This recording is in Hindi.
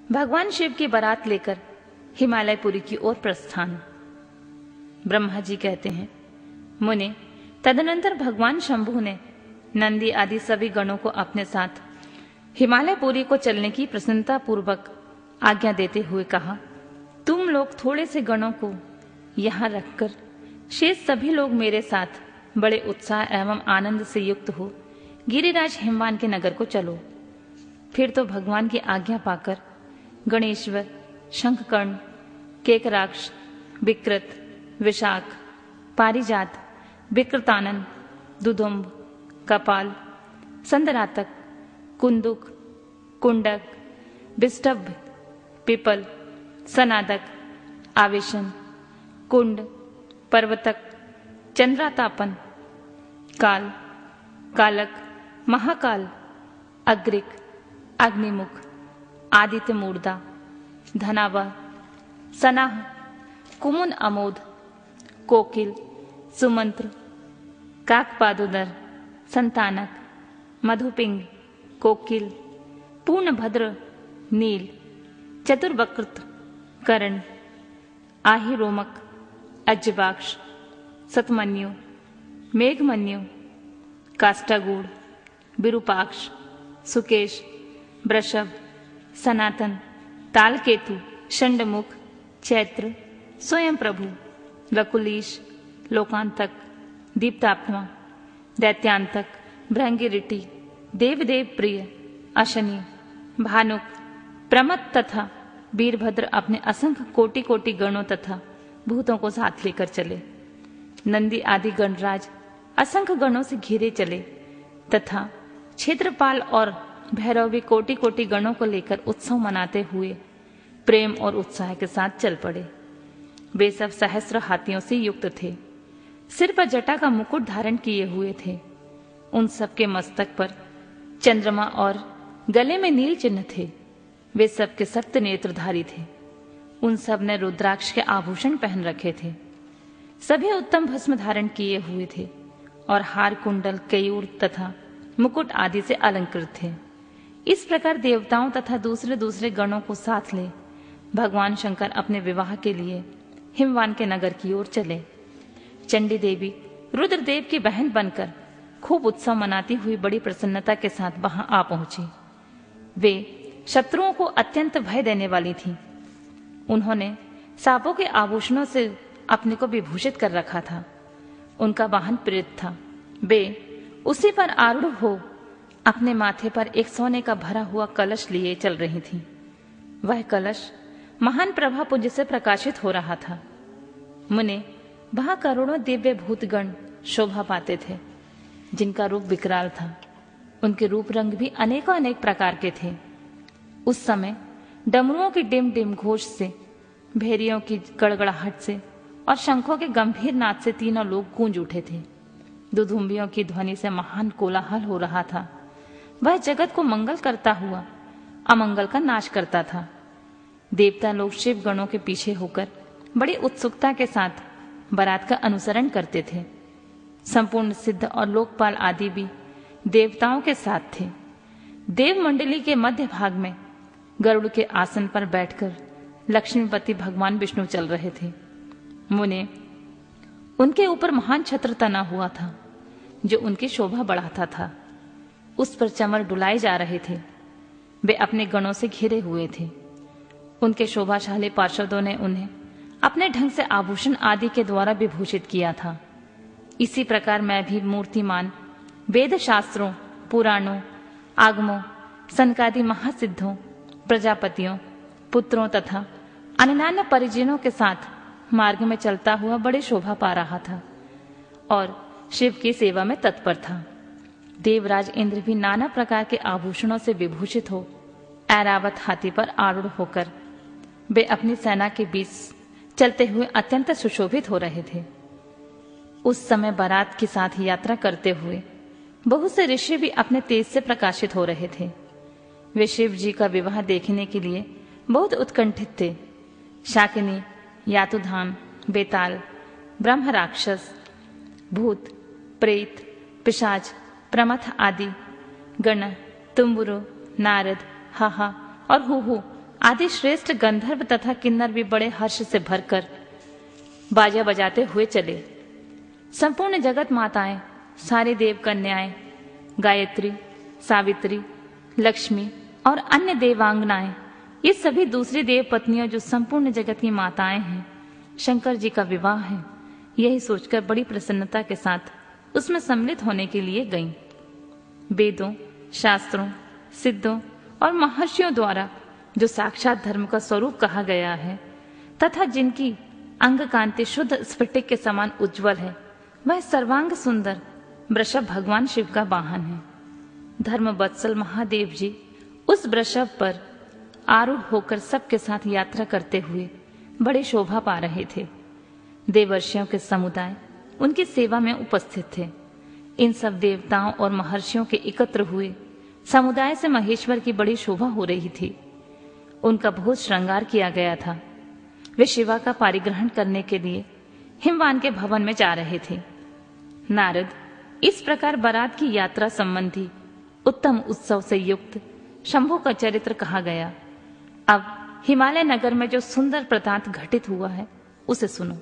भगवान शिव की बारात लेकर हिमालयपुरी की ओर प्रस्थान। ब्रह्मा जी कहते हैं, मुने, तदनंतर भगवान शंभु ने नंदी आदि सभी गणों को अपने साथ हिमालयपुरी को चलने की प्रसन्नता पूर्वक आज्ञा देते हुए कहा, तुम लोग थोड़े से गणों को यहाँ रखकर शेष सभी लोग मेरे साथ बड़े उत्साह एवं आनंद से युक्त हो गिरिराज हिमवान के नगर को चलो। फिर तो भगवान की आज्ञा पाकर गणेश्वर, शंखकर्ण, केकराक्ष, विकृत, विशाख, पारिजात, विकृतानन, दुदुम्ब, कपाल, संदरातक, कुंदुक, कुंडक, विष्टभ, पिपल, सनादक, आवेशन, कुंड, पर्वतक, चंद्रातापन, काल, कालक, महाकाल, अग्रिक, अग्निमुख, आदित्य मूर्धा, धनावह, सनाह, कुमुन अमोद, कोकिल, सुमंत्र, काकपादोदर, संतानक, मधुपिंग, कोकिल, पूर्णभद्र, नील, चतुर्वकृत, कर्ण, आहिरोमक, अज्जबाक्ष, सतमन्यु, मेघमन्यु, काष्टागूढ़, विरूपाक्ष, सुकेश, वृषभ, सनातन, तालकेतु, षंडमुख, चैत्र, स्वयं प्रभु, लकुलीश, लोकांतक, दीप्तात्मा, दैत्यांतक, भृंगिरिटी, देवदेव प्रिय, अशनि, भानुक, प्रमथ तथा वीरभद्र अपने असंख्य कोटि कोटि गणों तथा भूतों को साथ लेकर चले। नंदी आदि गणराज असंख्य गणों से घिरे चले तथा क्षेत्रपाल और भैरवी कोटि कोटि गणों को लेकर उत्सव मनाते हुए प्रेम और उत्साह के साथ चल पड़े। वे सब सहस्र हाथियों से युक्त थे, सिर पर जटा का मुकुट धारण किए हुए थे। उन सब के मस्तक पर चंद्रमा और गले में नील चिन्ह थे। वे सब के सप्त नेत्रधारी थे। उन सब ने रुद्राक्ष के आभूषण पहन रखे थे। सभी उत्तम भस्म धारण किए हुए थे और हार, कुंडल, केयूर तथा मुकुट आदि से अलंकृत थे। इस प्रकार देवताओं तथा दूसरे दूसरे गणों को साथ ले भगवान शंकर अपने विवाह के लिए हिमवान के नगर की ओर चले। चंडी देवी रुद्रदेव की बहन बनकर खूब उत्सव मनाती हुई बड़ी प्रसन्नता के साथ वहां आ पहुंची। वे शत्रुओं को अत्यंत भय देने वाली थीं। उन्होंने सांपों के आभूषणों से अपने को विभूषित कर रखा था। उनका वाहन प्रेत था। वे उसी पर आरूढ़ हो अपने माथे पर एक सोने का भरा हुआ कलश लिए चल रही थीं। वह कलश महान प्रभा पुंज से प्रकाशित हो रहा था। मुने, वहां करोड़ों दिव्य भूतगण शोभा पाते थे, जिनका रूप विकराल था। उनके रूप रंग भी अनेकों अनेक प्रकार के थे। उस समय डमरुओं की डिम डिम घोष से, भेरियों की गड़गड़ाहट से और शंखों के गंभीर नाद से तीनों लोग गूंज उठे थे। दुधुम्बियों की ध्वनि से महान कोलाहल हो रहा था। वह जगत को मंगल करता हुआ अमंगल का नाश करता था। देवता लोग शिव गणों के पीछे होकर बड़ी उत्सुकता के साथ बारात का अनुसरण करते थे। संपूर्ण सिद्ध और लोकपाल आदि भी देवताओं के साथ थे। देव मंडली के मध्य भाग में गरुड़ के आसन पर बैठकर लक्ष्मीपति भगवान विष्णु चल रहे थे। मुने, उनके ऊपर महान छत्र तना हुआ था, जो उनकी शोभा बढ़ाता था। उस पर चमर डुलाए जा रहे थे। वे अपने गणों से घिरे हुए थे। उनके शोभाशाली पार्षदों ने उन्हें अपने ढंग से आभूषण आदि के द्वारा विभूषित किया था। इसी प्रकार मैं भी मूर्तिमान वेद शास्त्रों, पुराणों, आगमों, सनकादि महासिद्धों, प्रजापतियों, पुत्रों तथा अन्यान्य परिजनों के साथ मार्ग में चलता हुआ बड़े शोभा पा रहा था और शिव की सेवा में तत्पर था। देवराज इंद्र भी नाना प्रकार के आभूषणों से विभूषित हो ऐरावत हाथी पर आरूढ़ होकर वे अपनी सेना के बीच चलते हुए अत्यंत सुशोभित हो रहे थे। उस समय बारात के साथ यात्रा करते हुए बहुत से ऋषि भी अपने तेज से प्रकाशित हो रहे थे। वे शिव जी का विवाह देखने के लिए बहुत उत्कंठित थे। शाकिनी, यातुधान, बेताल, ब्रह्म राक्षस, भूत, प्रेत, पिशाच, प्रमथ आदि गण, तुम्बुरु, नारद, हाहा और हुहु आदि श्रेष्ठ गंधर्व तथा किन्नर भी बड़े हर्ष से भरकर बाजा बजाते हुए चले। संपूर्ण जगत माताएं, सारे देव कन्याएं, गायत्री, सावित्री, लक्ष्मी और अन्य देवांगनाएं, ये सभी दूसरी देव पत्नियां जो संपूर्ण जगत की माताएं हैं, शंकर जी का विवाह है, यही सोचकर बड़ी प्रसन्नता के साथ उसमें सम्मिलित होने के लिए गईं। वेदों, शास्त्रों, सिद्धों और महर्षियों द्वारा जो साक्षात धर्म का स्वरूप कहा गया है तथा जिनकी अंग कांति शुद्ध स्फटिक के समान उज्जवल है, वह सर्वांग सुंदर वृषभ भगवान शिव का वाहन है। धर्म वत्सल महादेव जी उस वृषभ पर आरूढ़ होकर सबके साथ यात्रा करते हुए बड़े शोभा पा रहे थे। देवर्षियों के समुदाय उनकी सेवा में उपस्थित थे। इन सब देवताओं और महर्षियों के एकत्र हुए समुदाय से महेश्वर की बड़ी शोभा हो रही थी। उनका बहुत श्रृंगार किया गया था। वे शिवा का पारिग्रहण करने के लिए हिमवान के भवन में जा रहे थे। नारद इस प्रकार बारात की यात्रा संबंधी उत्तम उत्सव से युक्त शंभु का चरित्र कहा गया। अब हिमालय नगर में जो सुंदर प्रतांत घटित हुआ है उसे सुनो।